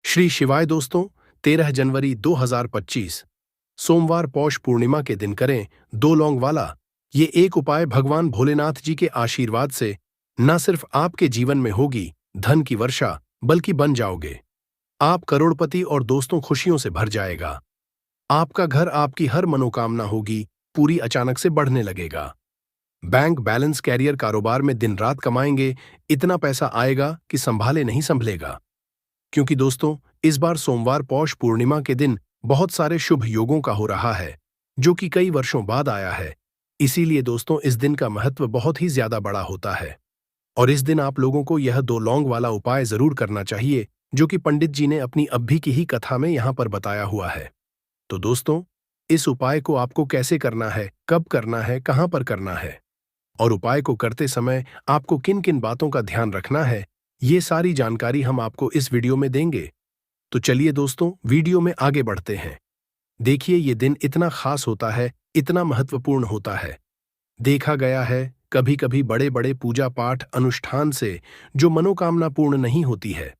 श्री शिवाय दोस्तों। 13 जनवरी 2025 सोमवार पौष पूर्णिमा के दिन करें दो लौंग वाला ये एक उपाय। भगवान भोलेनाथ जी के आशीर्वाद से न सिर्फ आपके जीवन में होगी धन की वर्षा, बल्कि बन जाओगे आप करोड़पति और दोस्तों खुशियों से भर जाएगा। आपका घर, आपकी हर मनोकामना होगी पूरी, अचानक से बढ़ने लगेगा। बैंक बैलेंस, कैरियर, कारोबार में दिन रात कमाएंगे, इतना पैसा आएगा कि संभाले नहीं संभलेगा। क्योंकि दोस्तों इस बार सोमवार पौष पूर्णिमा के दिन बहुत सारे शुभ योगों का हो रहा है, जो कि कई वर्षों बाद आया है। इसीलिए दोस्तों इस दिन का महत्व बहुत ही ज्यादा बड़ा होता है और इस दिन आप लोगों को यह दो लौंग वाला उपाय जरूर करना चाहिए, जो कि पंडित जी ने अपनी अभी की ही कथा में यहाँ पर बताया हुआ है। तो दोस्तों इस उपाय को आपको कैसे करना है, कब करना है, कहाँ पर करना है और उपाय को करते समय आपको किन किन बातों का ध्यान रखना है, ये सारी जानकारी हम आपको इस वीडियो में देंगे। तो चलिए दोस्तों वीडियो में आगे बढ़ते हैं। देखिए ये दिन इतना खास होता है, इतना महत्वपूर्ण होता है। देखा गया है कभी कभी बड़े बड़े पूजा पाठ अनुष्ठान से जो मनोकामना पूर्ण नहीं होती है,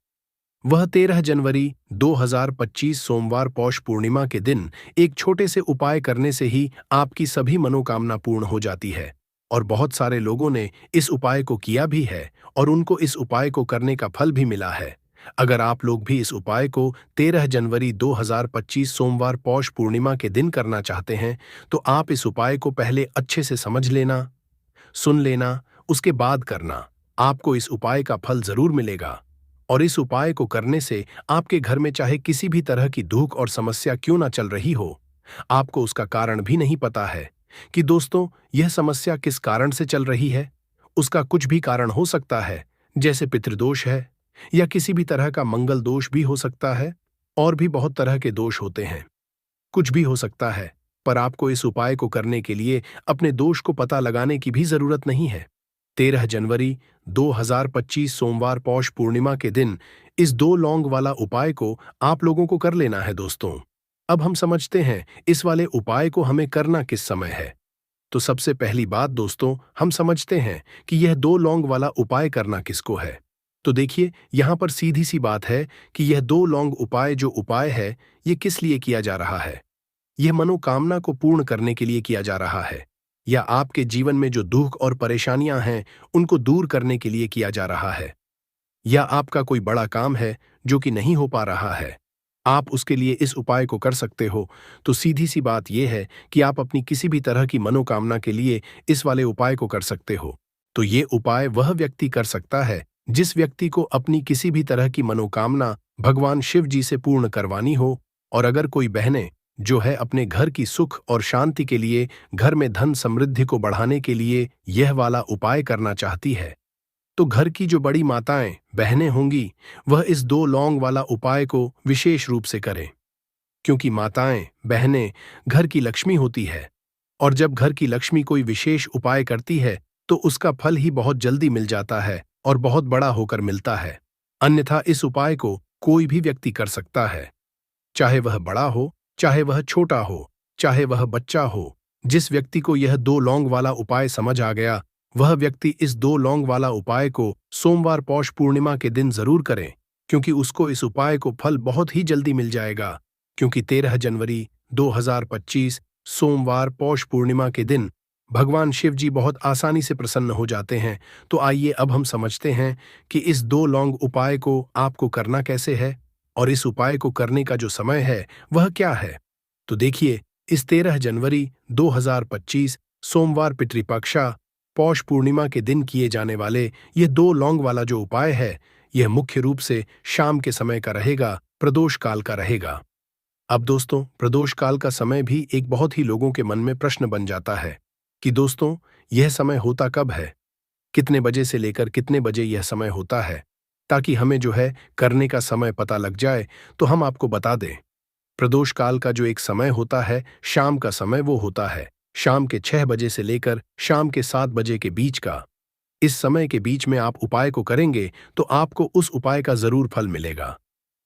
वह 13 जनवरी 2025 सोमवार पौष पूर्णिमा के दिन एक छोटे से उपाय करने से ही आपकी सभी मनोकामना पूर्ण हो जाती है। और बहुत सारे लोगों ने इस उपाय को किया भी है और उनको इस उपाय को करने का फल भी मिला है। अगर आप लोग भी इस उपाय को 13 जनवरी 2025 सोमवार पौष पूर्णिमा के दिन करना चाहते हैं, तो आप इस उपाय को पहले अच्छे से समझ लेना, सुन लेना, उसके बाद करना। आपको इस उपाय का फल जरूर मिलेगा और इस उपाय को करने से आपके घर में चाहे किसी भी तरह की दुख और समस्या क्यों ना चल रही हो, आपको उसका कारण भी नहीं पता है कि दोस्तों यह समस्या किस कारण से चल रही है। उसका कुछ भी कारण हो सकता है, जैसे पितृदोष है या किसी भी तरह का मंगल दोष भी हो सकता है, और भी बहुत तरह के दोष होते हैं। कुछ भी हो सकता है, पर आपको इस उपाय को करने के लिए अपने दोष को पता लगाने की भी जरूरत नहीं है। 13 जनवरी 2025 सोमवार पौष पूर्णिमा के दिन इस दो लौंग वाला उपाय को आप लोगों को कर लेना है दोस्तों। अब हम समझते हैं इस वाले उपाय को हमें करना किस समय है। तो सबसे पहली बात दोस्तों हम समझते हैं कि यह दो लौंग वाला उपाय करना किसको है। तो देखिए यहाँ पर सीधी सी बात है कि यह दो लौंग उपाय जो उपाय है, ये किस लिए किया जा रहा है। यह मनोकामना को पूर्ण करने के लिए किया जा रहा है, या आपके जीवन में जो दुख और परेशानियां हैं उनको दूर करने के लिए किया जा रहा है, या आपका कोई बड़ा काम है जो कि नहीं हो पा रहा है, आप उसके लिए इस उपाय को कर सकते हो। तो सीधी सी बात यह है कि आप अपनी किसी भी तरह की मनोकामना के लिए इस वाले उपाय को कर सकते हो। तो ये उपाय वह व्यक्ति कर सकता है जिस व्यक्ति को अपनी किसी भी तरह की मनोकामना भगवान शिव जी से पूर्ण करवानी हो। और अगर कोई बहनें जो है अपने घर की सुख और शांति के लिए, घर में धन समृद्धि को बढ़ाने के लिए यह वाला उपाय करना चाहती है, तो घर की जो बड़ी माताएं बहनें होंगी वह इस दो लौंग वाला उपाय को विशेष रूप से करें। क्योंकि माताएं बहनें घर की लक्ष्मी होती है, और जब घर की लक्ष्मी कोई विशेष उपाय करती है तो उसका फल ही बहुत जल्दी मिल जाता है और बहुत बड़ा होकर मिलता है। अन्यथा इस उपाय को कोई भी व्यक्ति कर सकता है, चाहे वह बड़ा हो, चाहे वह छोटा हो, चाहे वह बच्चा हो। जिस व्यक्ति को यह दो लौंग वाला उपाय समझ आ गया, वह व्यक्ति इस दो लौंग वाला उपाय को सोमवार पौष पूर्णिमा के दिन जरूर करें, क्योंकि उसको इस उपाय को फल बहुत ही जल्दी मिल जाएगा। क्योंकि 13 जनवरी 2025 सोमवार पौष पूर्णिमा के दिन भगवान शिव जी बहुत आसानी से प्रसन्न हो जाते हैं। तो आइए अब हम समझते हैं कि इस दो लौंग उपाय को आपको करना कैसे है और इस उपाय को करने का जो समय है वह क्या है। तो देखिए इस 13 जनवरी 2025 सोमवार पितृपक्षा पौष पूर्णिमा के दिन किए जाने वाले ये दो लौंग वाला जो उपाय है, यह मुख्य रूप से शाम के समय का रहेगा, प्रदोष काल का रहेगा। अब दोस्तों प्रदोष काल का समय भी एक बहुत ही लोगों के मन में प्रश्न बन जाता है कि दोस्तों यह समय होता कब है, कितने बजे से लेकर कितने बजे यह समय होता है, ताकि हमें जो है करने का समय पता लग जाए। तो हम आपको बता दें, प्रदोष काल का जो एक समय होता है शाम का समय, वो होता है शाम के 6 बजे से लेकर शाम के 7 बजे के बीच का। इस समय के बीच में आप उपाय को करेंगे तो आपको उस उपाय का जरूर फल मिलेगा।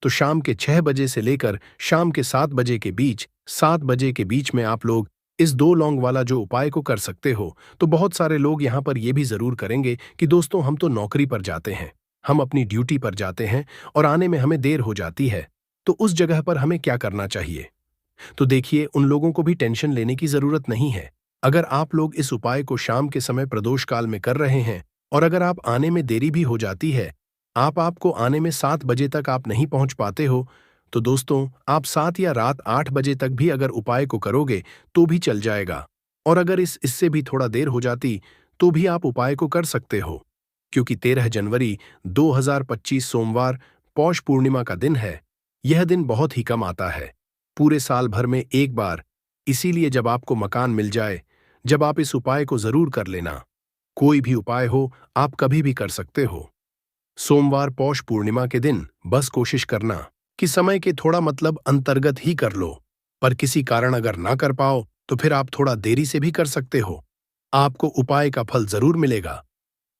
तो शाम के 6 बजे से लेकर शाम के 7 बजे के बीच, 7 बजे के बीच में आप लोग इस दो लौंग वाला जो उपाय को कर सकते हो। तो बहुत सारे लोग यहाँ पर ये भी जरूर करेंगे कि दोस्तों हम तो नौकरी पर जाते हैं, हम अपनी ड्यूटी पर जाते हैं और आने में हमें देर हो जाती है, तो उस जगह पर हमें क्या करना चाहिए? तो देखिए, उन लोगों को भी टेंशन लेने की जरूरत नहीं है। अगर आप लोग इस उपाय को शाम के समय प्रदोष काल में कर रहे हैं और अगर आप आने में देरी भी हो जाती है, आपको आने में 7 बजे तक आप नहीं पहुंच पाते हो, तो दोस्तों आप 7 या रात 8 बजे तक भी अगर उपाय को करोगे तो भी चल जाएगा। और अगर इससे भी थोड़ा देर हो जाती तो भी आप उपाय को कर सकते हो, क्योंकि 13 जनवरी 2025 सोमवार पौष पूर्णिमा का दिन है। यह दिन बहुत ही कम आता है, पूरे साल भर में एक बार। इसीलिए जब आपको मकान मिल जाए, जब आप इस उपाय को जरूर कर लेना। कोई भी उपाय हो, आप कभी भी कर सकते हो। सोमवार पौष पूर्णिमा के दिन बस कोशिश करना कि समय के थोड़ा मतलब अंतर्गत ही कर लो, पर किसी कारण अगर ना कर पाओ तो फिर आप थोड़ा देरी से भी कर सकते हो। आपको उपाय का फल जरूर मिलेगा।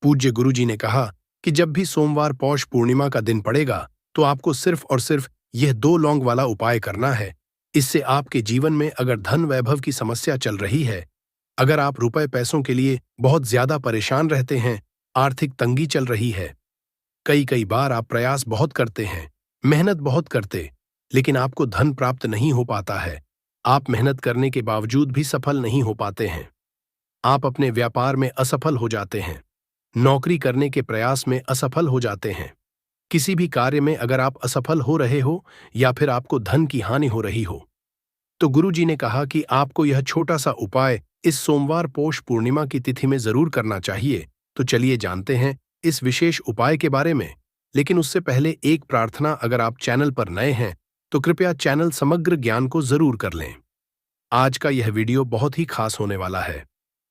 पूज्य गुरुजी ने कहा कि जब भी सोमवार पौष पूर्णिमा का दिन पड़ेगा तो आपको सिर्फ और सिर्फ यह 2 लौंग वाला उपाय करना है। इससे आपके जीवन में अगर धन वैभव की समस्या चल रही है, अगर आप रुपए पैसों के लिए बहुत ज्यादा परेशान रहते हैं, आर्थिक तंगी चल रही है, कई कई बार आप प्रयास बहुत करते हैं, मेहनत बहुत करते, लेकिन आपको धन प्राप्त नहीं हो पाता है। आप मेहनत करने के बावजूद भी सफल नहीं हो पाते हैं। आप अपने व्यापार में असफल हो जाते हैं, नौकरी करने के प्रयास में असफल हो जाते हैं, किसी भी कार्य में अगर आप असफल हो रहे हो या फिर आपको धन की हानि हो रही हो, तो गुरुजी ने कहा कि आपको यह छोटा सा उपाय इस सोमवार पौष पूर्णिमा की तिथि में जरूर करना चाहिए। तो चलिए जानते हैं इस विशेष उपाय के बारे में। लेकिन उससे पहले एक प्रार्थना, अगर आप चैनल पर नए हैं तो कृपया चैनल समग्र ज्ञान को जरूर कर लें। आज का यह वीडियो बहुत ही खास होने वाला है,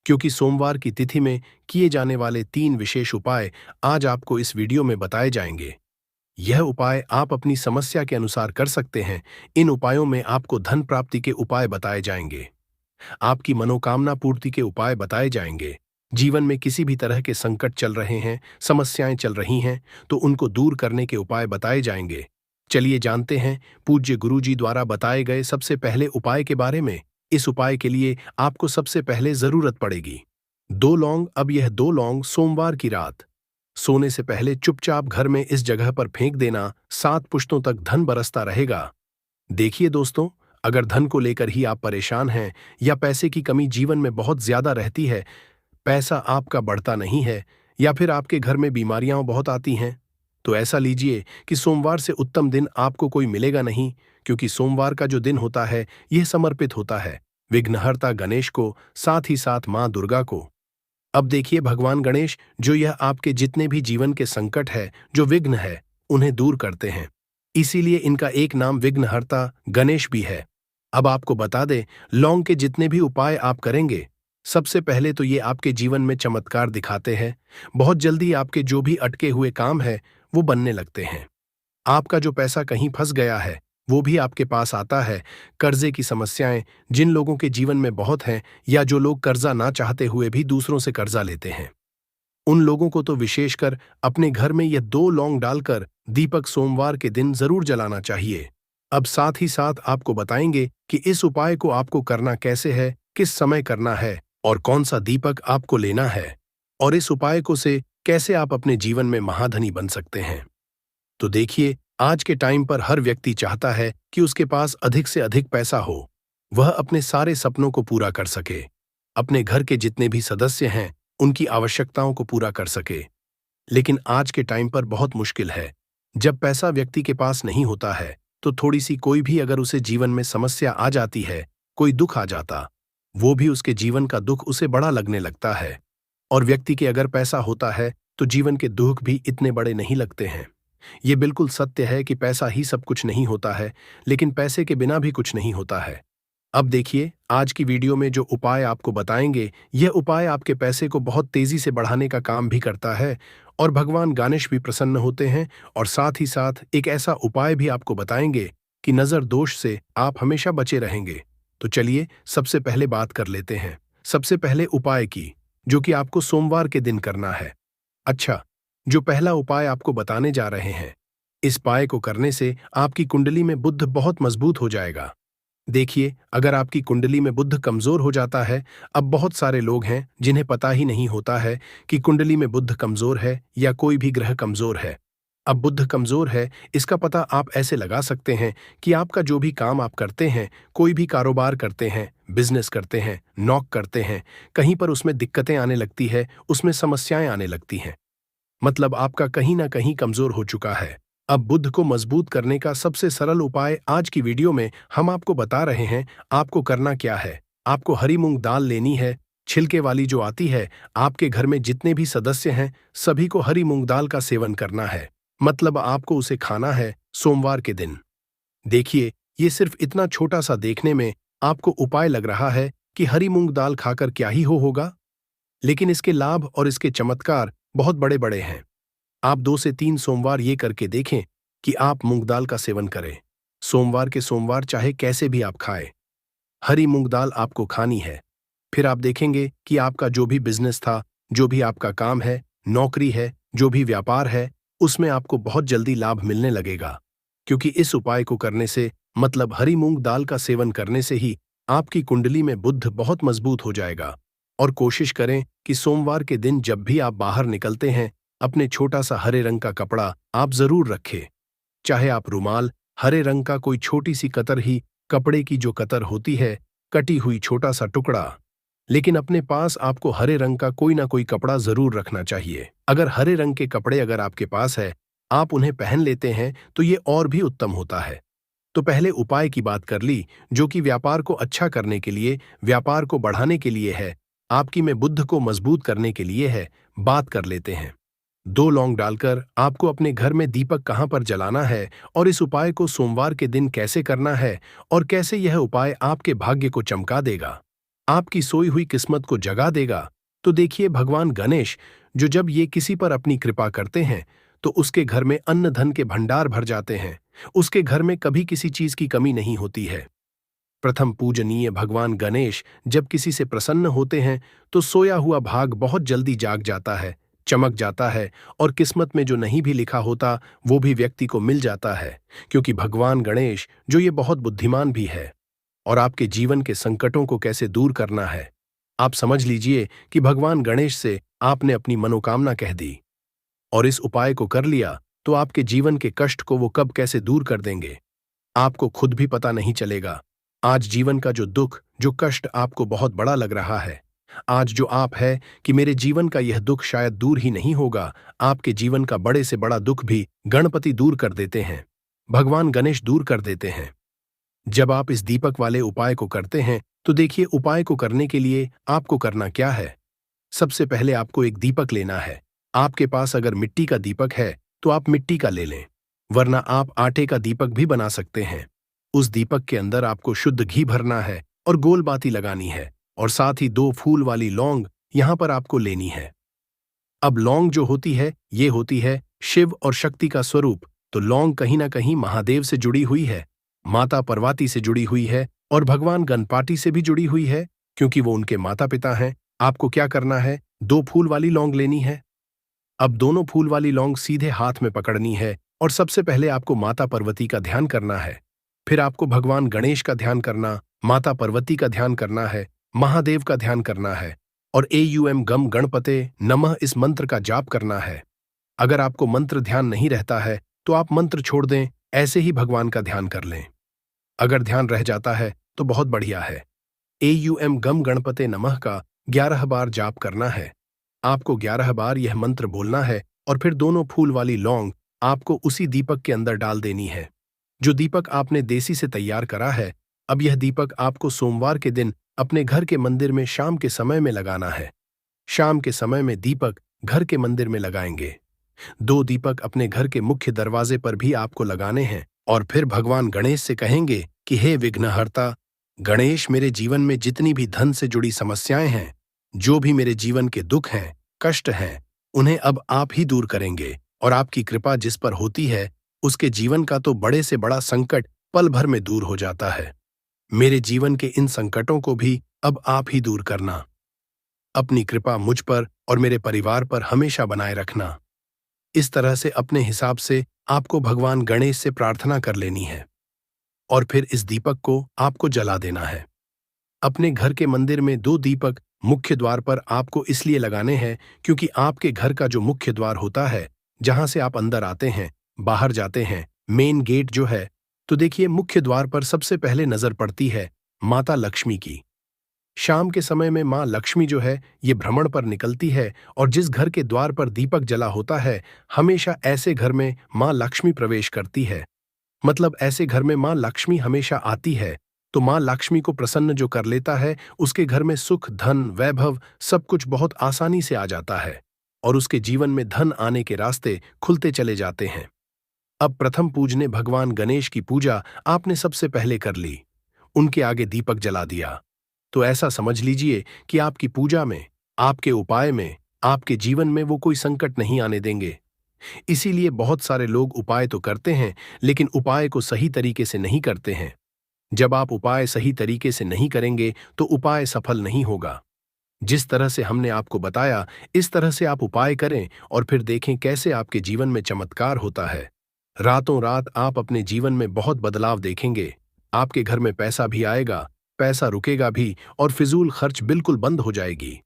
क्योंकि सोमवार की तिथि में किए जाने वाले 3 विशेष उपाय आज आपको इस वीडियो में बताए जाएंगे। यह उपाय आप अपनी समस्या के अनुसार कर सकते हैं। इन उपायों में आपको धन प्राप्ति के उपाय बताए जाएंगे, आपकी मनोकामना पूर्ति के उपाय बताए जाएंगे। जीवन में किसी भी तरह के संकट चल रहे हैं, समस्याएं चल रही हैं, तो उनको दूर करने के उपाय बताए जाएंगे। चलिए जानते हैं पूज्य गुरुजी द्वारा बताए गए सबसे पहले उपाय के बारे में। इस उपाय के लिए आपको सबसे पहले जरूरत पड़ेगी 2 लौंग। अब यह 2 लौंग सोमवार की रात सोने से पहले चुपचाप घर में इस जगह पर फेंक देना। 7 पुश्तों तक धन बरसता रहेगा। देखिए दोस्तों, अगर धन को लेकर ही आप परेशान हैं या पैसे की कमी जीवन में बहुत ज्यादा रहती है, पैसा आपका बढ़ता नहीं है, या फिर आपके घर में बीमारियां बहुत आती हैं, तो ऐसा लीजिए कि सोमवार से उत्तम दिन आपको कोई मिलेगा नहीं, क्योंकि सोमवार का जो दिन होता है यह समर्पित होता है विघ्नहर्ता गणेश को, साथ ही साथ मां दुर्गा को। अब देखिए, भगवान गणेश जो यह आपके जितने भी जीवन के संकट है, जो विघ्न है, उन्हें दूर करते हैं। इसीलिए इनका एक नाम विघ्नहर्ता गणेश भी है। अब आपको बता दें, लौंग के जितने भी उपाय आप करेंगे, सबसे पहले तो ये आपके जीवन में चमत्कार दिखाते हैं। बहुत जल्दी आपके जो भी अटके हुए काम है वो बनने लगते हैं। आपका जो पैसा कहीं फंस गया है वो भी आपके पास आता है। कर्जे की समस्याएं जिन लोगों के जीवन में बहुत हैं, या जो लोग कर्जा ना चाहते हुए भी दूसरों से कर्जा लेते हैं, उन लोगों को तो विशेषकर अपने घर में यह 2 लौंग डालकर दीपक सोमवार के दिन जरूर जलाना चाहिए। अब साथ ही साथ आपको बताएंगे कि इस उपाय को आपको करना कैसे है, किस समय करना है और कौन सा दीपक आपको लेना है, और इस उपाय को से कैसे आप अपने जीवन में महाधनी बन सकते हैं। तो देखिए, आज के टाइम पर हर व्यक्ति चाहता है कि उसके पास अधिक से अधिक पैसा हो, वह अपने सारे सपनों को पूरा कर सके, अपने घर के जितने भी सदस्य हैं उनकी आवश्यकताओं को पूरा कर सके। लेकिन आज के टाइम पर बहुत मुश्किल है। जब पैसा व्यक्ति के पास नहीं होता है तो थोड़ी सी कोई भी अगर उसे जीवन में समस्या आ जाती है, कोई दुख आ जाता, वो भी उसके जीवन का दुख उसे बड़ा लगने लगता है। और व्यक्ति के अगर पैसा होता है तो जीवन के दुख भी इतने बड़े नहीं लगते हैं। ये बिल्कुल सत्य है कि पैसा ही सब कुछ नहीं होता है, लेकिन पैसे के बिना भी कुछ नहीं होता है। अब देखिए, आज की वीडियो में जो उपाय आपको बताएंगे, यह उपाय आपके पैसे को बहुत तेजी से बढ़ाने का काम भी करता है, और भगवान गणेश भी प्रसन्न होते हैं। और साथ ही साथ एक ऐसा उपाय भी आपको बताएंगे कि नजर दोष से आप हमेशा बचे रहेंगे। तो चलिए सबसे पहले बात कर लेते हैं सबसे पहले उपाय की, जो कि आपको सोमवार के दिन करना है। अच्छा, जो पहला उपाय आपको बताने जा रहे हैं, इस उपाय को करने से आपकी कुंडली में बुध बहुत मजबूत हो जाएगा। देखिए, अगर आपकी कुंडली में बुध कमजोर हो जाता है, अब बहुत सारे लोग हैं जिन्हें पता ही नहीं होता है कि कुंडली में बुध कमजोर है या कोई भी ग्रह कमजोर है। अब बुध कमजोर है, इसका पता आप ऐसे लगा सकते हैं कि आपका जो भी काम आप करते हैं, कोई भी कारोबार करते हैं, बिजनेस करते हैं, नौक करते हैं, कहीं पर उसमें दिक्कतें आने लगती है, उसमें समस्याएं आने लगती हैं। मतलब आपका कहीं ना कहीं कमजोर हो चुका है। अब बुध को मजबूत करने का सबसे सरल उपाय आज की वीडियो में हम आपको बता रहे हैं। आपको करना क्या है? आपको हरी मूंग दाल लेनी है, छिलके वाली जो आती है। आपके घर में जितने भी सदस्य हैं, सभी को हरी मूंग दाल का सेवन करना है। मतलब आपको उसे खाना है सोमवार के दिन। देखिए, ये सिर्फ इतना छोटा सा देखने में आपको उपाय लग रहा है कि हरी मूंग दाल खाकर क्या ही होगा, लेकिन इसके लाभ और इसके चमत्कार बहुत बड़े बड़े हैं। आप 2 से 3 सोमवार ये करके देखें कि आप मूंग दाल का सेवन करें। सोमवार के सोमवार चाहे कैसे भी आप खाएं, हरी मूंग दाल आपको खानी है। फिर आप देखेंगे कि आपका जो भी बिजनेस था, जो भी आपका काम है, नौकरी है, जो भी व्यापार है, उसमें आपको बहुत जल्दी लाभ मिलने लगेगा। क्योंकि इस उपाय को करने से, मतलब हरी मूंग दाल का सेवन करने से ही आपकी कुंडली में बुध बहुत मजबूत हो जाएगा। और कोशिश करें कि सोमवार के दिन जब भी आप बाहर निकलते हैं, अपने छोटा सा हरे रंग का कपड़ा आप जरूर रखें। चाहे आप रुमाल, हरे रंग का कोई छोटी सी कतर ही, कपड़े की जो कतर होती है, कटी हुई छोटा सा टुकड़ा, लेकिन अपने पास आपको हरे रंग का कोई ना कोई कपड़ा जरूर रखना चाहिए। अगर हरे रंग के कपड़े अगर आपके पास है, आप उन्हें पहन लेते हैं तो ये और भी उत्तम होता है। तो पहले उपाय की बात कर ली, जो कि व्यापार को अच्छा करने के लिए, व्यापार को बढ़ाने के लिए है, आपकी में बुद्ध को मजबूत करने के लिए है। बात कर लेते हैं। 2 लौंग डालकर आपको अपने घर में दीपक कहाँ पर जलाना है, और इस उपाय को सोमवार के दिन कैसे करना है, और कैसे यह उपाय आपके भाग्य को चमका देगा, आपकी सोई हुई किस्मत को जगा देगा। तो देखिए, भगवान गणेश जो जब ये किसी पर अपनी कृपा करते हैं, तो उसके घर में अन्न धन के भंडार भर जाते हैं। उसके घर में कभी किसी चीज की कमी नहीं होती है। प्रथम पूजनीय भगवान गणेश जब किसी से प्रसन्न होते हैं, तो सोया हुआ भाग बहुत जल्दी जाग जाता है, चमक जाता है, और किस्मत में जो नहीं भी लिखा होता वो भी व्यक्ति को मिल जाता है। क्योंकि भगवान गणेश जो ये बहुत बुद्धिमान भी है। और आपके जीवन के संकटों को कैसे दूर करना है, आप समझ लीजिए कि भगवान गणेश से आपने अपनी मनोकामना कह दी और इस उपाय को कर लिया, तो आपके जीवन के कष्ट को वो कब कैसे दूर कर देंगे, आपको खुद भी पता नहीं चलेगा। आज जीवन का जो दुख, जो कष्ट आपको बहुत बड़ा लग रहा है, आज जो आप है कि मेरे जीवन का यह दुख शायद दूर ही नहीं होगा, आपके जीवन का बड़े से बड़ा दुख भी गणपति दूर कर देते हैं, भगवान गणेश दूर कर देते हैं। जब आप इस दीपक वाले उपाय को करते हैं, तो देखिए, उपाय को करने के लिए आपको करना क्या है। सबसे पहले आपको एक दीपक लेना है। आपके पास अगर मिट्टी का दीपक है तो आप मिट्टी का ले लें, वरना आप आटे का दीपक भी बना सकते हैं। उस दीपक के अंदर आपको शुद्ध घी भरना है और गोल बाती लगानी है, और साथ ही 2 फूल वाली लौंग यहां पर आपको लेनी है। अब लौंग जो होती है, ये होती है शिव और शक्ति का स्वरूप। तो लौंग कहीं ना कहीं महादेव से जुड़ी हुई है, माता पार्वती से जुड़ी हुई है, और भगवान गणपति से भी जुड़ी हुई है, क्योंकि वो उनके माता पिता हैं। आपको क्या करना है, 2 फूल वाली लौंग लेनी है। अब दोनों फूल वाली लौंग सीधे हाथ में पकड़नी है, और सबसे पहले आपको माता पार्वती का ध्यान करना है। फिर आपको भगवान गणेश का ध्यान करना, माता पार्वती का ध्यान करना है, महादेव का ध्यान करना है, और एयूएम गम गणपते नमः इस मंत्र का जाप करना है। अगर आपको मंत्र ध्यान नहीं रहता है तो आप मंत्र छोड़ दें, ऐसे ही भगवान का ध्यान कर लें। अगर ध्यान रह जाता है तो बहुत बढ़िया है। एयूएम गम गणपते नमः का 11 बार जाप करना है। आपको 11 बार यह मंत्र बोलना है, और फिर दोनों फूल वाली लौंग आपको उसी दीपक के अंदर डाल देनी है, जो दीपक आपने देसी से तैयार करा है। अब यह दीपक आपको सोमवार के दिन अपने घर के मंदिर में शाम के समय में लगाना है। शाम के समय में दीपक घर के मंदिर में लगाएंगे। 2 दीपक अपने घर के मुख्य दरवाजे पर भी आपको लगाने हैं, और फिर भगवान गणेश से कहेंगे कि हे विघ्नहर्ता गणेश, मेरे जीवन में जितनी भी धन से जुड़ी समस्याएं हैं, जो भी मेरे जीवन के दुख हैं, कष्ट हैं, उन्हें अब आप ही दूर करेंगे, और आपकी कृपा जिस पर होती है, उसके जीवन का तो बड़े से बड़ा संकट पल भर में दूर हो जाता है। मेरे जीवन के इन संकटों को भी अब आप ही दूर करना। अपनी कृपा मुझ पर और मेरे परिवार पर हमेशा बनाए रखना। इस तरह से अपने हिसाब से आपको भगवान गणेश से प्रार्थना कर लेनी है, और फिर इस दीपक को आपको जला देना है। अपने घर के मंदिर में 2 दीपक मुख्य द्वार पर आपको इसलिए लगाने हैं, क्योंकि आपके घर का जो मुख्य द्वार होता है, जहां से आप अंदर आते हैं, बाहर जाते हैं, मेन गेट जो है, तो देखिए मुख्य द्वार पर सबसे पहले नजर पड़ती है माता लक्ष्मी की। शाम के समय में माँ लक्ष्मी जो है ये भ्रमण पर निकलती है, और जिस घर के द्वार पर दीपक जला होता है, हमेशा ऐसे घर में माँ लक्ष्मी प्रवेश करती है। मतलब ऐसे घर में माँ लक्ष्मी हमेशा आती है। तो माँ लक्ष्मी को प्रसन्न जो कर लेता है, उसके घर में सुख, धन, वैभव सब कुछ बहुत आसानी से आ जाता है, और उसके जीवन में धन आने के रास्ते खुलते चले जाते हैं। अब प्रथम पूजने भगवान गणेश की पूजा आपने सबसे पहले कर ली, उनके आगे दीपक जला दिया। तो ऐसा समझ लीजिए कि आपकी पूजा में, आपके उपाय में, आपके जीवन में वो कोई संकट नहीं आने देंगे। इसीलिए बहुत सारे लोग उपाय तो करते हैं, लेकिन उपाय को सही तरीके से नहीं करते हैं। जब आप उपाय सही तरीके से नहीं करेंगे तो उपाय सफल नहीं होगा। जिस तरह से हमने आपको बताया, इस तरह से आप उपाय करें और फिर देखें कैसे आपके जीवन में चमत्कार होता है। रातों रात आप अपने जीवन में बहुत बदलाव देखेंगे। आपके घर में पैसा भी आएगा, पैसा रुकेगा भी, और फिजूल खर्च बिल्कुल बंद हो जाएगी।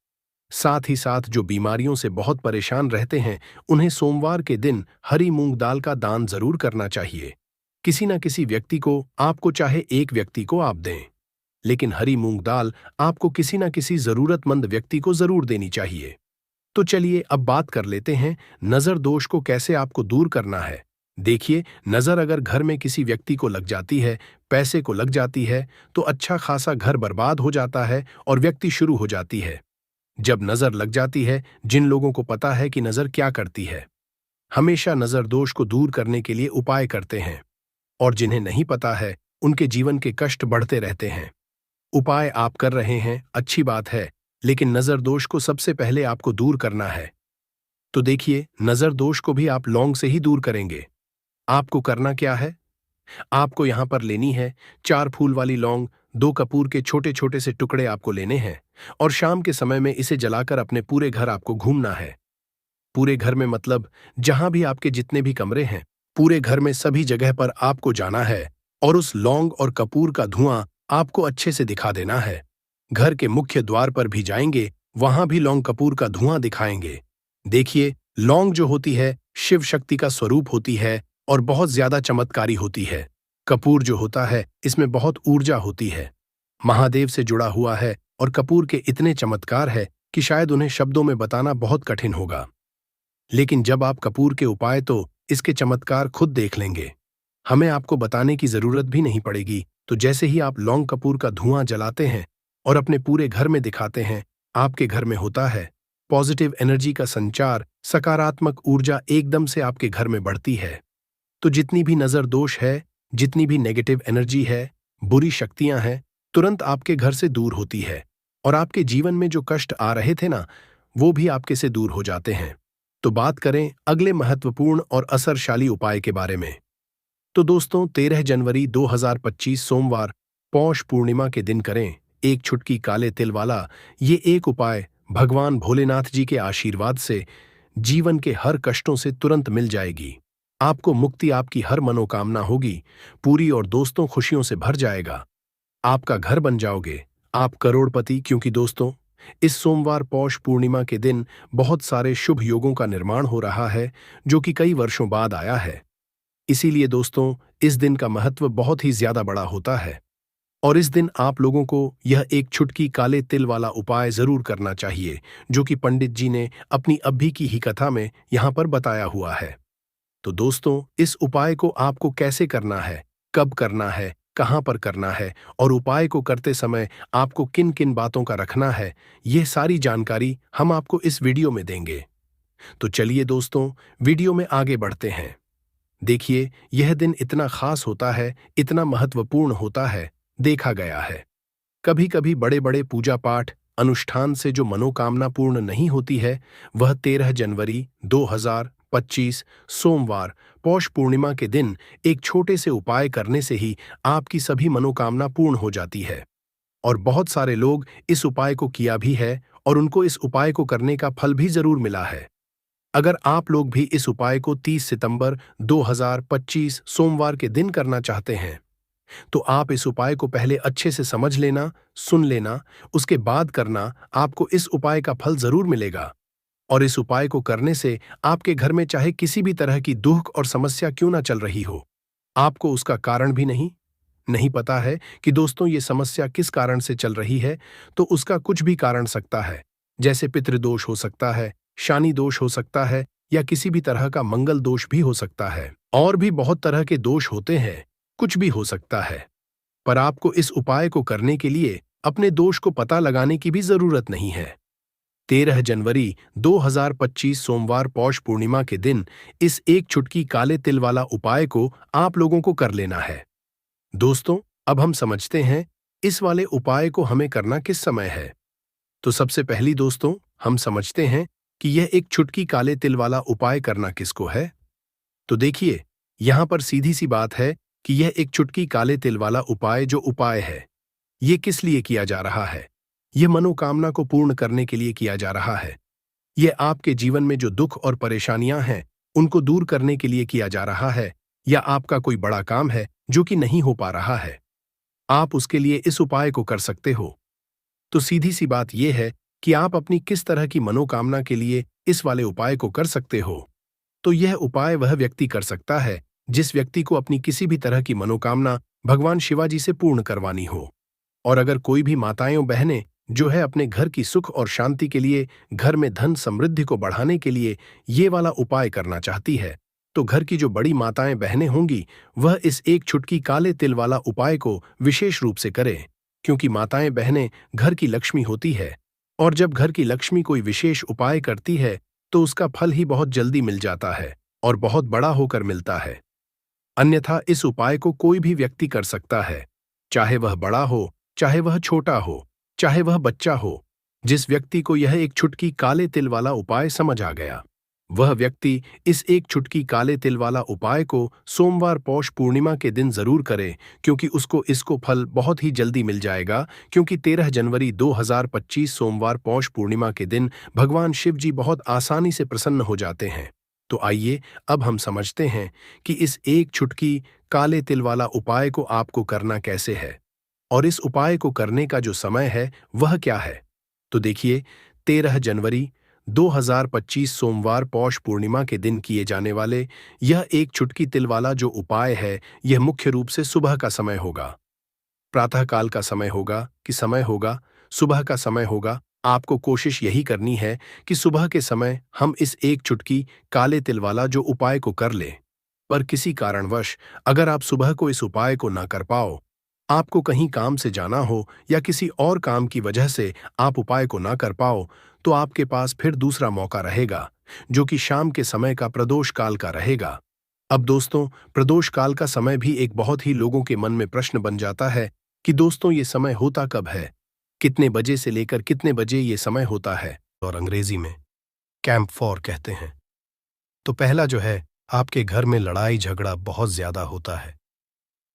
साथ ही साथ जो बीमारियों से बहुत परेशान रहते हैं, उन्हें सोमवार के दिन हरी मूंग दाल का दान जरूर करना चाहिए। किसी न किसी व्यक्ति को, आपको चाहे एक व्यक्ति को आप दें, लेकिन हरी मूंग दाल आपको किसी न किसी जरूरतमंद व्यक्ति को जरूर देनी चाहिए। तो चलिए अब बात कर लेते हैं नजर दोष को कैसे आपको दूर करना है। देखिए, नजर अगर घर में किसी व्यक्ति को लग जाती है, पैसे को लग जाती है, तो अच्छा खासा घर बर्बाद हो जाता है और व्यक्ति शुरू हो जाती है। जब नजर लग जाती है, जिन लोगों को पता है कि नजर क्या करती है, हमेशा नजर दोष को दूर करने के लिए उपाय करते हैं, और जिन्हें नहीं पता है, उनके जीवन के कष्ट बढ़ते रहते हैं। उपाय आप कर रहे हैं, अच्छी बात है, लेकिन नजर दोष को सबसे पहले आपको दूर करना है। तो देखिए, नजर दोष को भी आप लौंग से ही दूर करेंगे। आपको करना क्या है? आपको यहां पर लेनी है 4 फूल वाली लौंग, 2 कपूर के छोटे छोटे से टुकड़े आपको लेने हैं, और शाम के समय में इसे जलाकर अपने पूरे घर आपको घूमना है। पूरे घर में मतलब जहां भी आपके जितने भी कमरे हैं, पूरे घर में सभी जगह पर आपको जाना है, और उस लौंग और कपूर का धुआं आपको अच्छे से दिखा देना है। घर के मुख्य द्वार पर भी जाएंगे, वहां भी लौंग कपूर का धुआं दिखाएंगे। देखिए, लौंग जो होती है शिव शक्ति का स्वरूप होती है, और बहुत ज्यादा चमत्कारी होती है। कपूर जो होता है, इसमें बहुत ऊर्जा होती है, महादेव से जुड़ा हुआ है, और कपूर के इतने चमत्कार है कि शायद उन्हें शब्दों में बताना बहुत कठिन होगा। लेकिन जब आप कपूर के उपाय, तो इसके चमत्कार खुद देख लेंगे। हमें आपको बताने की जरूरत भी नहीं पड़ेगी। तो जैसे ही आप लौंग कपूर का धुआं जलाते हैं और अपने पूरे घर में दिखाते हैं, आपके घर में होता है पॉजिटिव एनर्जी का संचार, सकारात्मक ऊर्जा एकदम से आपके घर में बढ़ती है। तो जितनी भी नजर दोष है, जितनी भी नेगेटिव एनर्जी है, बुरी शक्तियां हैं, तुरंत आपके घर से दूर होती है, और आपके जीवन में जो कष्ट आ रहे थे ना, वो भी आपके से दूर हो जाते हैं। तो बात करें अगले महत्वपूर्ण और असरशाली उपाय के बारे में। तो दोस्तों, 13 जनवरी 2025 सोमवार पौष पूर्णिमा के दिन करें एक चुटकी काले तिल वाला ये एक उपाय। भगवान भोलेनाथ जी के आशीर्वाद से जीवन के हर कष्टों से तुरंत मिल जाएगी। आपको मुक्ति, आपकी हर मनोकामना होगी पूरी, और दोस्तों खुशियों से भर जाएगा। आपका घर बन जाओगे, आप करोड़पति। क्योंकि दोस्तों, इस सोमवार पौष पूर्णिमा के दिन बहुत सारे शुभ योगों का निर्माण हो रहा है, जो कि कई वर्षों बाद आया है। इसीलिए दोस्तों, इस दिन का महत्व बहुत ही ज्यादा बड़ा होता है, और इस दिन आप लोगों को यह एक चुटकी काले तिल वाला उपाय जरूर करना चाहिए, जो कि पंडित जी ने अपनी अभी की ही कथा में यहां पर बताया हुआ है। तो दोस्तों, इस उपाय को आपको कैसे करना है, कब करना है, कहां पर करना है, और उपाय को करते समय आपको किन किन बातों का रखना है, यह सारी जानकारी हम आपको इस वीडियो में देंगे। तो चलिए दोस्तों, वीडियो में आगे बढ़ते हैं। देखिए, यह दिन इतना खास होता है, इतना महत्वपूर्ण होता है, देखा गया है कभी कभी बड़े बड़े पूजा पाठ अनुष्ठान से जो मनोकामना पूर्ण नहीं होती है, वह 13 जनवरी 2025 सोमवार पौष पूर्णिमा के दिन एक छोटे से उपाय करने से ही आपकी सभी मनोकामना पूर्ण हो जाती है। और बहुत सारे लोग इस उपाय को किया भी है, और उनको इस उपाय को करने का फल भी जरूर मिला है। अगर आप लोग भी इस उपाय को 30 सितंबर 2025 सोमवार के दिन करना चाहते हैं, तो आप इस उपाय को पहले अच्छे से समझ लेना, सुन लेना, उसके बाद करना, आपको इस उपाय का फल जरूर मिलेगा। और इस उपाय को करने से आपके घर में चाहे किसी भी तरह की दुख और समस्या क्यों ना चल रही हो, आपको उसका कारण भी नहीं पता है कि दोस्तों ये समस्या किस कारण से चल रही है, तो उसका कुछ भी कारण सकता है। जैसे पितृदोष हो सकता है, शानी दोष हो सकता है, या किसी भी तरह का मंगल दोष भी हो सकता है। और भी बहुत तरह के दोष होते हैं, कुछ भी हो सकता है। पर आपको इस उपाय को करने के लिए अपने दोष को पता लगाने की भी जरूरत नहीं है। 13 जनवरी 2025 सोमवार पौष पूर्णिमा के दिन इस एक चुटकी काले तिल वाला उपाय को आप लोगों को कर लेना है। दोस्तों, अब हम समझते हैं इस वाले उपाय को हमें करना किस समय है। तो सबसे पहली दोस्तों, हम समझते हैं कि यह एक चुटकी काले तिल वाला उपाय करना किसको है। तो देखिए, यहां पर सीधी सी बात है कि यह एक चुटकी काले तिल वाला उपाय जो उपाय है, ये किस लिए किया जा रहा है। यह मनोकामना को पूर्ण करने के लिए किया जा रहा है। यह आपके जीवन में जो दुख और परेशानियां हैं, उनको दूर करने के लिए किया जा रहा है, या आपका कोई बड़ा काम है जो कि नहीं हो पा रहा है, आप उसके लिए इस उपाय को कर सकते हो। तो सीधी सी बात यह है कि आप अपनी किस तरह की मनोकामना के लिए इस वाले उपाय को कर सकते हो। तो यह उपाय वह व्यक्ति कर सकता है जिस व्यक्ति को अपनी किसी भी तरह की मनोकामना भगवान शिवाजी से पूर्ण करवानी हो। और अगर कोई भी माताएं बहनें जो है अपने घर की सुख और शांति के लिए, घर में धन समृद्धि को बढ़ाने के लिए ये वाला उपाय करना चाहती है, तो घर की जो बड़ी माताएं बहनें होंगी वह इस एक चुटकी काले तिल वाला उपाय को विशेष रूप से करें, क्योंकि माताएं बहनें घर की लक्ष्मी होती है। और जब घर की लक्ष्मी कोई विशेष उपाय करती है तो उसका फल ही बहुत जल्दी मिल जाता है और बहुत बड़ा होकर मिलता है। अन्यथा इस उपाय को कोई भी व्यक्ति कर सकता है, चाहे वह बड़ा हो, चाहे वह छोटा हो, चाहे वह बच्चा हो। जिस व्यक्ति को यह एक चुटकी काले तिल वाला उपाय समझ आ गया, वह व्यक्ति इस एक चुटकी काले तिल वाला उपाय को सोमवार पौष पूर्णिमा के दिन जरूर करे, क्योंकि उसको इसको फल बहुत ही जल्दी मिल जाएगा। क्योंकि 13 जनवरी 2025 सोमवार पौष पूर्णिमा के दिन भगवान शिव जी बहुत आसानी से प्रसन्न हो जाते हैं। तो आइए अब हम समझते हैं कि इस एक चुटकी काले तिल वाला उपाय को आपको करना कैसे है, और इस उपाय को करने का जो समय है वह क्या है। तो देखिए, 13 जनवरी 2025 सोमवार पौष पूर्णिमा के दिन किए जाने वाले यह एक चुटकी तिल वाला जो उपाय है, यह मुख्य रूप से सुबह का समय होगा। प्रातःकाल का समय होगा कि समय होगा, सुबह का समय होगा। आपको कोशिश यही करनी है कि सुबह के समय हम इस एक चुटकी काले तिल वाला जो उपाय को कर लें। पर किसी कारणवश अगर आप सुबह को इस उपाय को ना कर पाओ, आपको कहीं काम से जाना हो या किसी और काम की वजह से आप उपाय को ना कर पाओ, तो आपके पास फिर दूसरा मौका रहेगा, जो कि शाम के समय का प्रदोष काल का रहेगा। अब दोस्तों, प्रदोष काल का समय भी एक बहुत ही लोगों के मन में प्रश्न बन जाता है कि दोस्तों ये समय होता कब है, कितने बजे से लेकर कितने बजे ये समय होता है, और अंग्रेजी में कैंप फॉर कहते हैं। तो पहला जो है, आपके घर में लड़ाई झगड़ा बहुत ज्यादा होता है,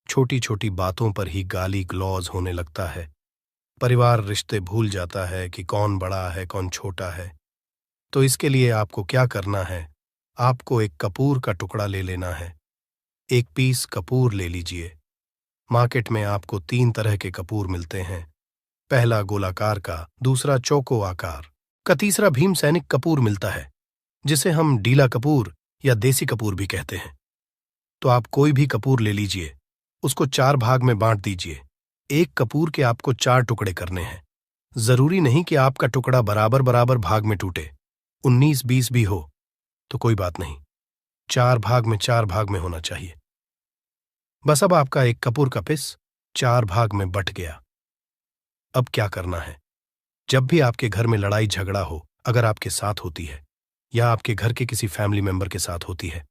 छोटी छोटी बातों पर ही गाली गलौज होने लगता है, परिवार रिश्ते भूल जाता है कि कौन बड़ा है कौन छोटा है। तो इसके लिए आपको क्या करना है, आपको एक कपूर का टुकड़ा ले लेना है। एक पीस कपूर ले लीजिए। मार्केट में आपको 3 तरह के कपूर मिलते हैं, पहला गोलाकार का, दूसरा चौको आकार का, तीसरा भीम सैनिक कपूर मिलता है, जिसे हम डीला कपूर या देसी कपूर भी कहते हैं। तो आप कोई भी कपूर ले लीजिए, उसको 4 भाग में बांट दीजिए। एक कपूर के आपको 4 टुकड़े करने हैं। जरूरी नहीं कि आपका टुकड़ा बराबर बराबर भाग में टूटे, 19-20 भी हो तो कोई बात नहीं, 4 भाग में होना चाहिए। बस अब आपका एक कपूर का पिस 4 भाग में बट गया। अब क्या करना है, जब भी आपके घर में लड़ाई झगड़ा हो, अगर आपके साथ होती है या आपके घर के किसी फैमिली मेंबर के साथ होती है,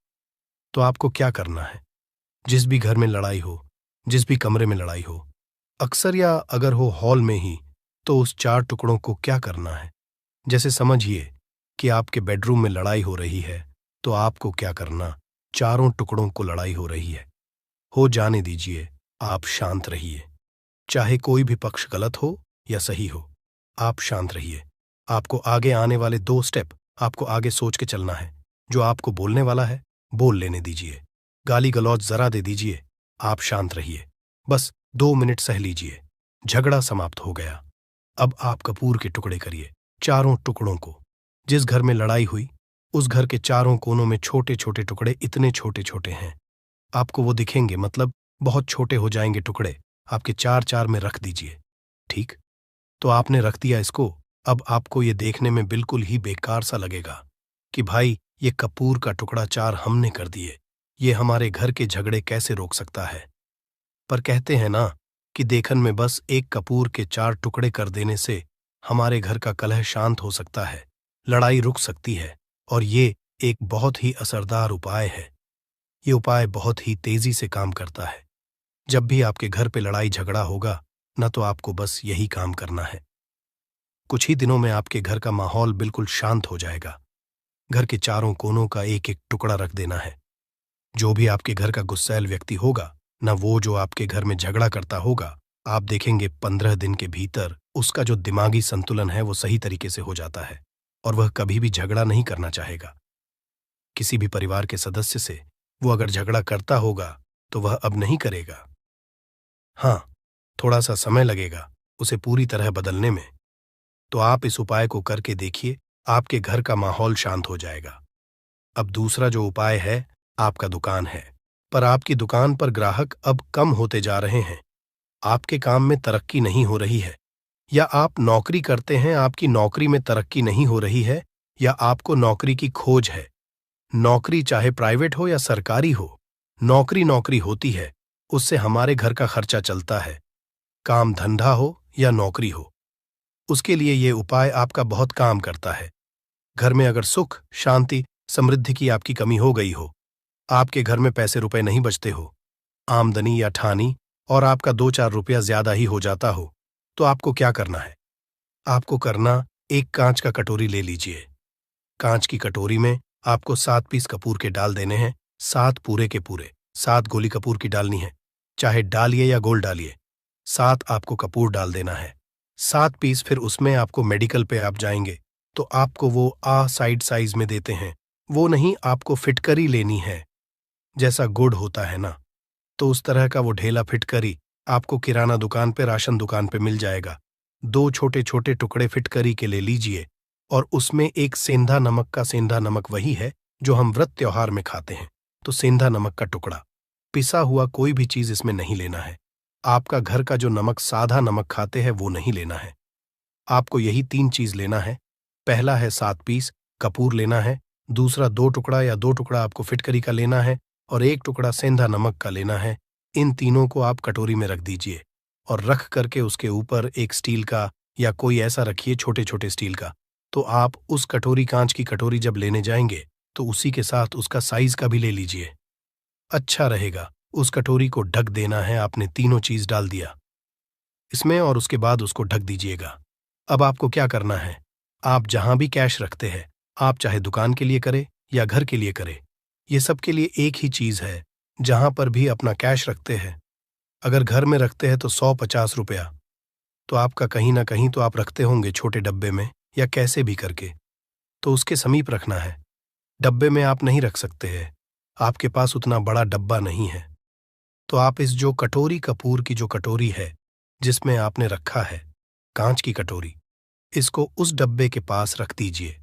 तो आपको क्या करना है। जिस भी घर में लड़ाई हो, जिस भी कमरे में लड़ाई हो, अक्सर या अगर हो हॉल में ही, तो उस 4 टुकड़ों को क्या करना है। जैसे समझिए कि आपके बेडरूम में लड़ाई हो रही है, तो आपको क्या करना, चारों टुकड़ों को लड़ाई हो रही है, हो जाने दीजिए, आप शांत रहिए। चाहे कोई भी पक्ष गलत हो या सही हो, आप शांत रहिए। आपको आगे आने वाले 2 स्टेप आपको आगे सोच के चलना है। जो आपको बोलने वाला है बोल लेने दीजिए, गाली गलौज जरा दे दीजिए, आप शांत रहिए। बस 2 मिनट सह लीजिए, झगड़ा समाप्त हो गया। अब आप कपूर के टुकड़े करिए, चारों टुकड़ों को जिस घर में लड़ाई हुई उस घर के चारों कोनों में छोटे छोटे टुकड़े इतने छोटे छोटे हैं, आपको वो दिखेंगे, मतलब बहुत छोटे हो जाएंगे टुकड़े। आपके चार चार में रख दीजिए। ठीक, तो आपने रख दिया इसको। अब आपको ये देखने में बिल्कुल ही बेकार सा लगेगा कि भाई ये कपूर का टुकड़ा चार हमने कर दिए, ये हमारे घर के झगड़े कैसे रोक सकता है। पर कहते हैं ना कि देखन में बस एक कपूर के चार टुकड़े कर देने से हमारे घर का कलह शांत हो सकता है, लड़ाई रुक सकती है। और ये एक बहुत ही असरदार उपाय है। ये उपाय बहुत ही तेजी से काम करता है। जब भी आपके घर पे लड़ाई झगड़ा होगा ना, तो आपको बस यही काम करना है। कुछ ही दिनों में आपके घर का माहौल बिल्कुल शांत हो जाएगा। घर के चारों कोनों का एक एक टुकड़ा रख देना है। जो भी आपके घर का गुस्सैल व्यक्ति होगा ना, वो जो आपके घर में झगड़ा करता होगा, आप देखेंगे 15 दिन के भीतर उसका जो दिमागी संतुलन है वो सही तरीके से हो जाता है और वह कभी भी झगड़ा नहीं करना चाहेगा। किसी भी परिवार के सदस्य से वो अगर झगड़ा करता होगा तो वह अब नहीं करेगा। हाँ, थोड़ा सा समय लगेगा उसे पूरी तरह बदलने में। तो आप इस उपाय को करके देखिए, आपके घर का माहौल शांत हो जाएगा। अब दूसरा जो उपाय है, आपका दुकान है, पर आपकी दुकान पर ग्राहक अब कम होते जा रहे हैं। आपके काम में तरक्की नहीं हो रही है, या आप नौकरी करते हैं, आपकी नौकरी में तरक्की नहीं हो रही है, या आपको नौकरी की खोज है। नौकरी चाहे प्राइवेट हो या सरकारी हो, नौकरी नौकरी होती है, उससे हमारे घर का खर्चा चलता है। काम धंधा हो या नौकरी हो, उसके लिए ये उपाय आपका बहुत काम करता है। घर में अगर सुख, शांति, समृद्धि की आपकी कमी हो गई हो, आपके घर में पैसे रुपए नहीं बचते हो, आमदनी या ठानी और आपका 2-4 रुपया ज्यादा ही हो जाता हो, तो आपको क्या करना है? आपको करना, एक कांच का कटोरी ले लीजिए। कांच की कटोरी में आपको 7 पीस कपूर के डाल देने हैं, 7 पूरे के पूरे। 7 गोली कपूर की डालनी है, चाहे डालिए या गोल डालिए। 7 आपको कपूर डाल देना है, 7 पीस। फिर उसमें आपको मेडिकल पे आप जाएंगे तो आपको वो साइड साइज में देते हैं, वो नहीं, आपको फिटकरी लेनी है। जैसा गुड़ होता है ना, तो उस तरह का वो ढेला फिटकरी आपको किराना दुकान पे, राशन दुकान पे मिल जाएगा। 2 छोटे छोटे टुकड़े फिटकरी के ले लीजिए और उसमें एक सेंधा नमक का, सेंधा नमक वही है जो हम व्रत त्योहार में खाते हैं, तो सेंधा नमक का टुकड़ा। पिसा हुआ कोई भी चीज इसमें नहीं लेना है। आपका घर का जो नमक, सादा नमक खाते हैं, वो नहीं लेना है। आपको यही 3 चीज लेना है। पहला है 7 पीस कपूर लेना है, दूसरा 2 टुकड़ा या 2 टुकड़ा आपको फिटकरी का लेना है, और 1 टुकड़ा सेंधा नमक का लेना है। इन तीनों को आप कटोरी में रख दीजिए और रख करके उसके ऊपर एक स्टील का या कोई ऐसा रखिए, छोटे छोटे स्टील का। तो आप उस कटोरी, कांच की कटोरी जब लेने जाएंगे तो उसी के साथ उसका साइज का भी ले लीजिए, अच्छा रहेगा। उस कटोरी को ढक देना है। आपने तीनों चीज डाल दिया इसमें और उसके बाद उसको ढक दीजिएगा। अब आपको क्या करना है, आप जहां भी कैश रखते हैं, आप चाहे दुकान के लिए करें या घर के लिए करें, ये सब के लिए एक ही चीज है। जहां पर भी अपना कैश रखते हैं, अगर घर में रखते हैं तो 150 रुपया, तो आपका कहीं ना कहीं तो आप रखते होंगे छोटे डब्बे में या कैसे भी करके, तो उसके समीप रखना है। डब्बे में आप नहीं रख सकते हैं, आपके पास उतना बड़ा डब्बा नहीं है, तो आप इस जो कटोरी, कपूर की जो कटोरी है जिसमें आपने रखा है, कांच की कटोरी, इसको उस डब्बे के पास रख दीजिए।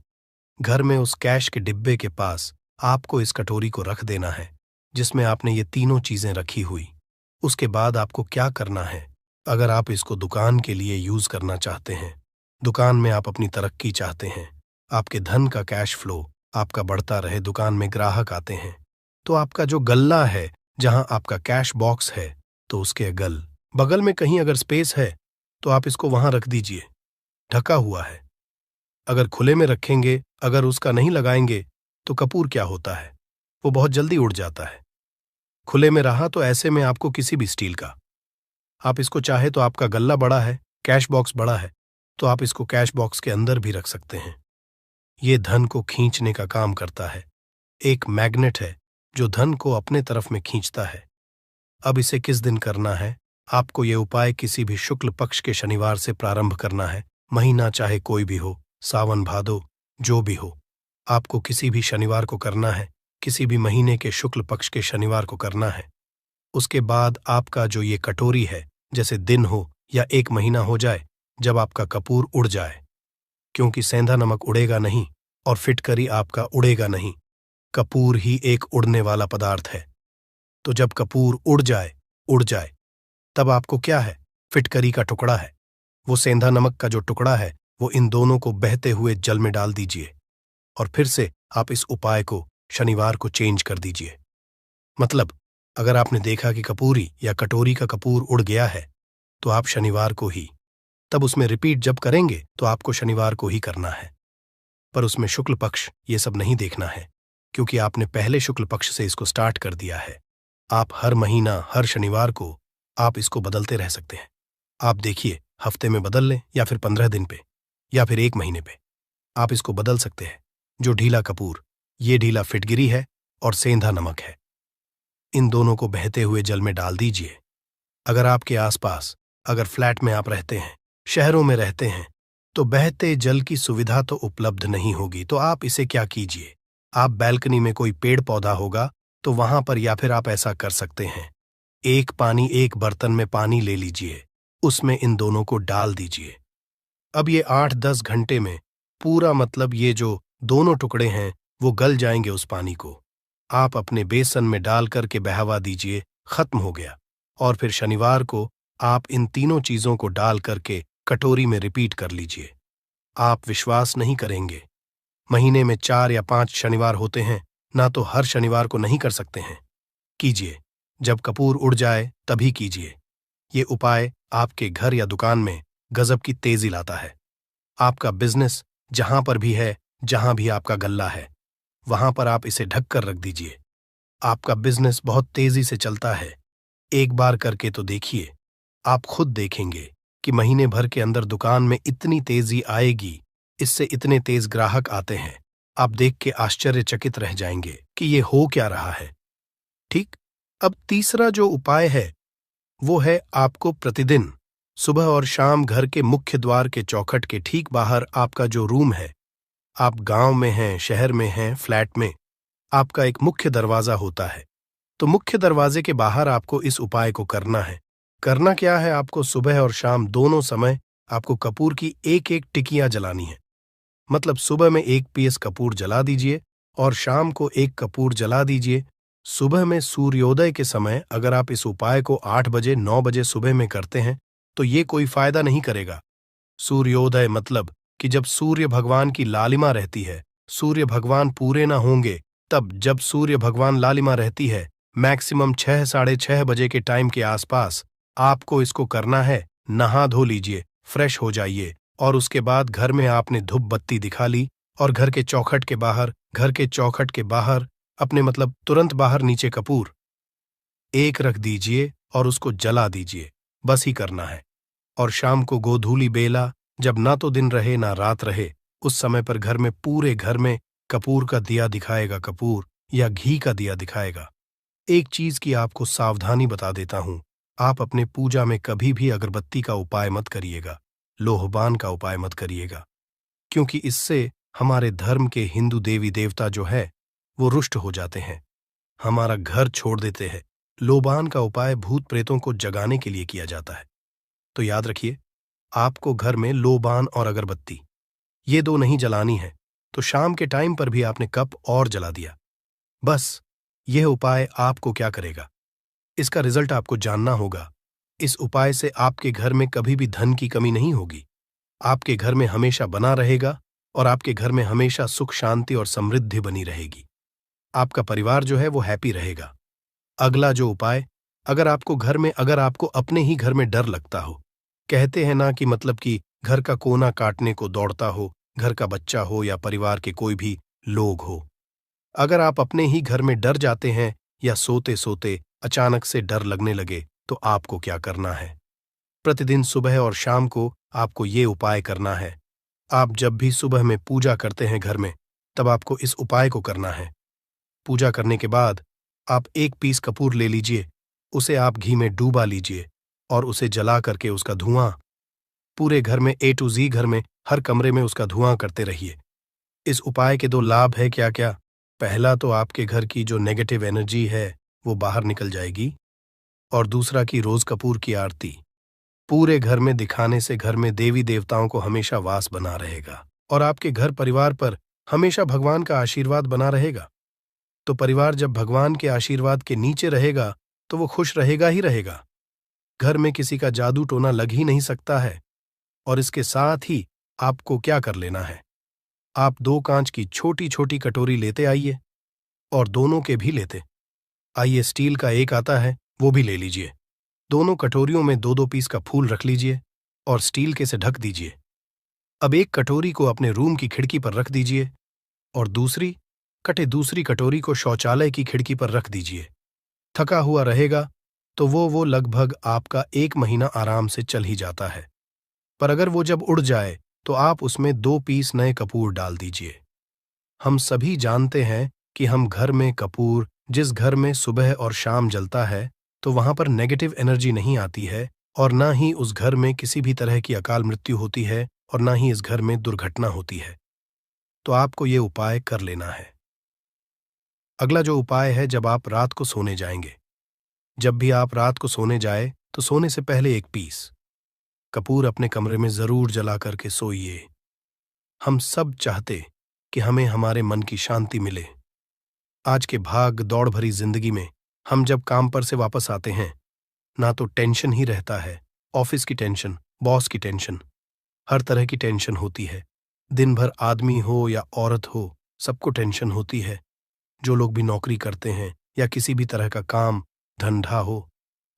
घर में उस कैश के डिब्बे के पास आपको इस कटोरी को रख देना है जिसमें आपने ये तीनों चीजें रखी हुई। उसके बाद आपको क्या करना है, अगर आप इसको दुकान के लिए यूज करना चाहते हैं, दुकान में आप अपनी तरक्की चाहते हैं, आपके धन का कैश फ्लो आपका बढ़ता रहे, दुकान में ग्राहक आते हैं, तो आपका जो गल्ला है, जहां आपका कैश बॉक्स है, तो उसके बगल में कहीं अगर स्पेस है तो आप इसको वहां रख दीजिए, ढका हुआ है। अगर खुले में रखेंगे, अगर उसका नहीं लगाएंगे, तो कपूर क्या होता है, वो बहुत जल्दी उड़ जाता है। खुले में रहा तो ऐसे में आपको किसी भी स्टील का, आप इसको चाहे तो, आपका गल्ला बड़ा है, कैश बॉक्स बड़ा है, तो आप इसको कैश बॉक्स के अंदर भी रख सकते हैं। ये धन को खींचने का काम करता है, एक मैग्नेट है जो धन को अपने तरफ में खींचता है। अब इसे किस दिन करना है, आपको ये उपाय किसी भी शुक्ल पक्ष के शनिवार से प्रारंभ करना है। महीना चाहे कोई भी हो, सावन भादो जो भी हो, आपको किसी भी शनिवार को करना है, किसी भी महीने के शुक्ल पक्ष के शनिवार को करना है। उसके बाद आपका जो ये कटोरी है, जैसे दिन हो या 1 महीना हो जाए, जब आपका कपूर उड़ जाए, क्योंकि सेंधा नमक उड़ेगा नहीं, और फिटकरी आपका उड़ेगा नहीं। कपूर ही एक उड़ने वाला पदार्थ है। तो जब कपूर उड़ जाए, तब आपको क्या है? फिटकरी का टुकड़ा है। वो सेंधा नमक का जो टुकड़ा है, वो इन दोनों को बहते हुए जल में डाल दीजिए और फिर से आप इस उपाय को शनिवार को चेंज कर दीजिए। मतलब अगर आपने देखा कि कपूरी या कटोरी का कपूर उड़ गया है, तो आप शनिवार को ही, तब उसमें रिपीट जब करेंगे तो आपको शनिवार को ही करना है। पर उसमें शुक्ल पक्ष ये सब नहीं देखना है, क्योंकि आपने पहले शुक्ल पक्ष से इसको स्टार्ट कर दिया है। आप हर महीना हर शनिवार को आप इसको बदलते रह सकते हैं। आप देखिए, हफ्ते में बदल लें या फिर 15 दिन पे या फिर 1 महीने पे आप इसको बदल सकते हैं। जो ढीला कपूर, ये ढीला फिटगिरी है और सेंधा नमक है। इन दोनों को बहते हुए जल में डाल दीजिए। अगर आपके आसपास, अगर फ्लैट में आप रहते हैं, शहरों में रहते हैं, तो बहते जल की सुविधा तो उपलब्ध नहीं होगी। तो आप इसे क्या कीजिए, आप बैल्कनी में कोई पेड़ पौधा होगा तो वहां पर, या फिर आप ऐसा कर सकते हैं, एक बर्तन में पानी ले लीजिए, उसमें इन दोनों को डाल दीजिए। अब ये 8-10 घंटे में पूरा, मतलब ये जो दोनों टुकड़े हैं वो गल जाएंगे उस पानी को। आप अपने बेसन में डाल करके बहावा दीजिए, खत्म हो गया। और फिर शनिवार को आप इन तीनों चीजों को डाल करके कटोरी में रिपीट कर लीजिए। आप विश्वास नहीं करेंगे, महीने में 4 या 5 शनिवार होते हैं ना, तो हर शनिवार को नहीं कर सकते हैं। कीजिए, जब कपूर उड़ जाए तभी कीजिए। ये उपाय आपके घर या दुकान में गजब की तेजी लाता है। आपका बिजनेस जहां पर भी है, जहां भी आपका गल्ला है, वहां पर आप इसे ढक कर रख दीजिए। आपका बिजनेस बहुत तेजी से चलता है। एक बार करके तो देखिए, आप खुद देखेंगे कि महीने भर के अंदर दुकान में इतनी तेजी आएगी, इससे इतने तेज ग्राहक आते हैं, आप देख के आश्चर्यचकित रह जाएंगे कि ये हो क्या रहा है। ठीक। अब तीसरा जो उपाय है वो है, आपको प्रतिदिन सुबह और शाम घर के मुख्य द्वार के चौखट के ठीक बाहर आपका जो रूम है, आप गांव में हैं, शहर में हैं, फ्लैट में, आपका एक मुख्य दरवाजा होता है। तो मुख्य दरवाजे के बाहर आपको इस उपाय को करना है। करना क्या है, आपको सुबह और शाम दोनों समय आपको कपूर की एक एक टिकियां जलानी है। मतलब सुबह में 1 पीस कपूर जला दीजिए और शाम को 1 कपूर जला दीजिए। सुबह में सूर्योदय के समय अगर आप इस उपाय को 8 बजे 9 बजे सुबह में करते हैं तो ये कोई फायदा नहीं करेगा। सूर्योदय मतलब कि जब सूर्य भगवान की लालिमा रहती है, सूर्य भगवान पूरे ना होंगे, तब जब सूर्य भगवान लालिमा रहती है, मैक्सिमम 6 साढ़े 6 बजे के टाइम के आसपास आपको इसको करना है। नहा धो लीजिए, फ्रेश हो जाइए और उसके बाद घर में आपने धूप बत्ती दिखा ली और घर के चौखट के बाहर अपने, मतलब तुरंत बाहर नीचे कपूर एक रख दीजिए और उसको जला दीजिए। बस ही करना है। और शाम को गोधूली बेला, जब ना तो दिन रहे ना रात रहे, उस समय पर घर में, पूरे घर में कपूर का दिया दिखाएगा, कपूर या घी का दिया दिखाएगा। एक चीज की आपको सावधानी बता देता हूं, आप अपने पूजा में कभी भी अगरबत्ती का उपाय मत करिएगा, लोहबान का उपाय मत करिएगा, क्योंकि इससे हमारे धर्म के हिंदू देवी देवता जो है वो रुष्ट हो जाते हैं, हमारा घर छोड़ देते हैं। लोबान का उपाय भूत प्रेतों को जगाने के लिए किया जाता है। तो याद रखिए, आपको घर में लोबान और अगरबत्ती ये 2 नहीं जलानी है। तो शाम के टाइम पर भी आपने कप और जला दिया। बस यह उपाय आपको क्या करेगा, इसका रिजल्ट आपको जानना होगा। इस उपाय से आपके घर में कभी भी धन की कमी नहीं होगी, आपके घर में हमेशा बना रहेगा और आपके घर में हमेशा सुख शांति और समृद्धि बनी रहेगी। आपका परिवार जो है वो हैप्पी रहेगा। अगला जो उपाय, अगर आपको अपने ही घर में डर लगता हो, कहते हैं ना कि मतलब कि घर का कोना काटने को दौड़ता हो, घर का बच्चा हो या परिवार के कोई भी लोग हो, अगर आप अपने ही घर में डर जाते हैं या सोते सोते अचानक से डर लगने लगे, तो आपको क्या करना है, प्रतिदिन सुबह और शाम को आपको ये उपाय करना है। आप जब भी सुबह में पूजा करते हैं घर में, तब आपको इस उपाय को करना है। पूजा करने के बाद आप 1 पीस कपूर ले लीजिए, उसे आप घी में डूबा लीजिए और उसे जला करके उसका धुआं पूरे घर में, A to Z घर में, हर कमरे में उसका धुआं करते रहिए। इस उपाय के 2 लाभ है क्या क्या। पहला तो आपके घर की जो नेगेटिव एनर्जी है वो बाहर निकल जाएगी, और दूसरा कि रोज कपूर की आरती पूरे घर में दिखाने से घर में देवी देवताओं को हमेशा वास बना रहेगा और आपके घर परिवार पर हमेशा भगवान का आशीर्वाद बना रहेगा। तो परिवार जब भगवान के आशीर्वाद के नीचे रहेगा तो वो खुश रहेगा ही रहेगा। घर में किसी का जादू टोना लग ही नहीं सकता है। और इसके साथ ही आपको क्या कर लेना है, आप 2 कांच की छोटी छोटी कटोरी लेते आइए और दोनों के भी लेते आइए। स्टील का एक आता है, वो भी ले लीजिए। दोनों कटोरियों में 2-2 पीस का फूल रख लीजिए और स्टील के से ढक दीजिए। अब एक कटोरी को अपने रूम की खिड़की पर रख दीजिए और दूसरी कटोरी को शौचालय की खिड़की पर रख दीजिए। थका हुआ रहेगा तो वो लगभग आपका 1 महीना आराम से चल ही जाता है। पर अगर वो जब उड़ जाए तो आप उसमें 2 पीस नए कपूर डाल दीजिए। हम सभी जानते हैं कि हम घर में कपूर, जिस घर में सुबह और शाम जलता है तो वहां पर नेगेटिव एनर्जी नहीं आती है और ना ही उस घर में किसी भी तरह की अकाल मृत्यु होती है और ना ही इस घर में दुर्घटना होती है। तो आपको ये उपाय कर लेना है। अगला जो उपाय है, जब आप रात को सोने जाएंगे, जब भी आप रात को सोने जाए तो सोने से पहले 1 पीस कपूर अपने कमरे में जरूर जला करके सोइए। हम सब चाहते कि हमें हमारे मन की शांति मिले। आज के भाग दौड़ भरी जिंदगी में हम जब काम पर से वापस आते हैं ना तो टेंशन ही रहता है, ऑफिस की टेंशन, बॉस की टेंशन, हर तरह की टेंशन होती है। दिन भर आदमी हो या औरत हो, सबको टेंशन होती है। जो लोग भी नौकरी करते हैं या किसी भी तरह का काम धंधा हो,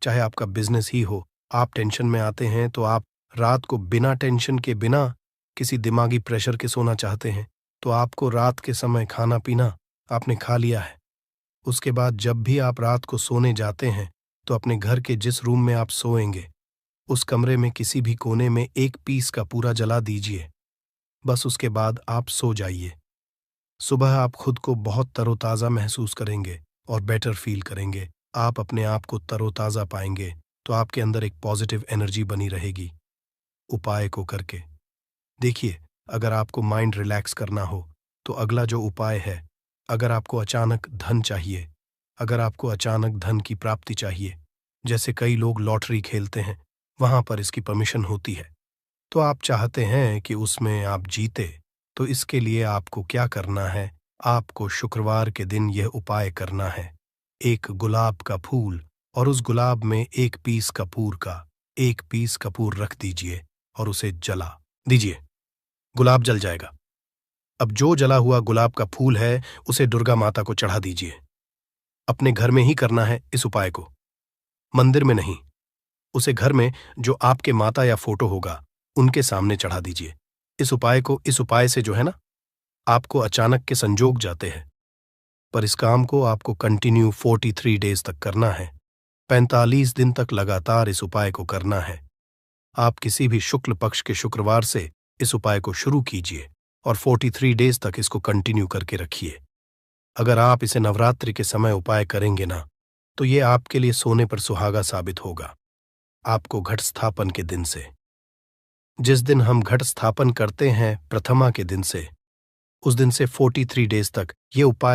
चाहे आपका बिजनेस ही हो, आप टेंशन में आते हैं तो आप रात को बिना टेंशन के, बिना किसी दिमागी प्रेशर के सोना चाहते हैं। तो आपको रात के समय खाना पीना आपने खा लिया है। उसके बाद जब भी आप रात को सोने जाते हैं तो अपने घर के जिस रूम में आप सोएंगे उस कमरे में किसी भी कोने में 1 पीस का पूरा जला दीजिए। बस उसके बाद आप सो जाइए। सुबह आप खुद को बहुत तरोताज़ा महसूस करेंगे और बेटर फील करेंगे। आप अपने आप को तरोताज़ा पाएंगे तो आपके अंदर एक पॉजिटिव एनर्जी बनी रहेगी। उपाय को करके देखिए। अगर आपको माइंड रिलैक्स करना हो तो अगला जो उपाय है, अगर आपको अचानक धन चाहिए, अगर आपको अचानक धन की प्राप्ति चाहिए, जैसे कई लोग लॉटरी खेलते हैं, वहां पर इसकी परमिशन होती है, तो आप चाहते हैं कि उसमें आप जीते, तो इसके लिए आपको क्या करना है, आपको शुक्रवार के दिन यह उपाय करना है। 1 गुलाब का फूल और उस गुलाब में 1 पीस कपूर का 1 पीस कपूर रख दीजिए और उसे जला दीजिए। गुलाब जल जाएगा। अब जो जला हुआ गुलाब का फूल है उसे दुर्गा माता को चढ़ा दीजिए। अपने घर में ही करना है इस उपाय को, मंदिर में नहीं। उसे घर में जो आपके माता या फोटो होगा उनके सामने चढ़ा दीजिए। इस उपाय से जो है ना, आपको अचानक के संजोग जाते हैं। पर इस काम को आपको कंटिन्यू 43 डेज तक करना है। 45 दिन तक लगातार इस उपाय को करना है। आप किसी भी शुक्ल पक्ष के शुक्रवार से इस उपाय को शुरू कीजिए और 43 डेज तक इसको कंटिन्यू करके रखिए। अगर आप इसे नवरात्रि के समय उपाय करेंगे ना, तो ये आपके लिए सोने पर सुहागा साबित होगा। आपको घट स्थापन के दिन से, जिस दिन हम घट स्थापन करते हैं प्रथमा के दिन से, उस दिन से 43 डेज तक ये उपाय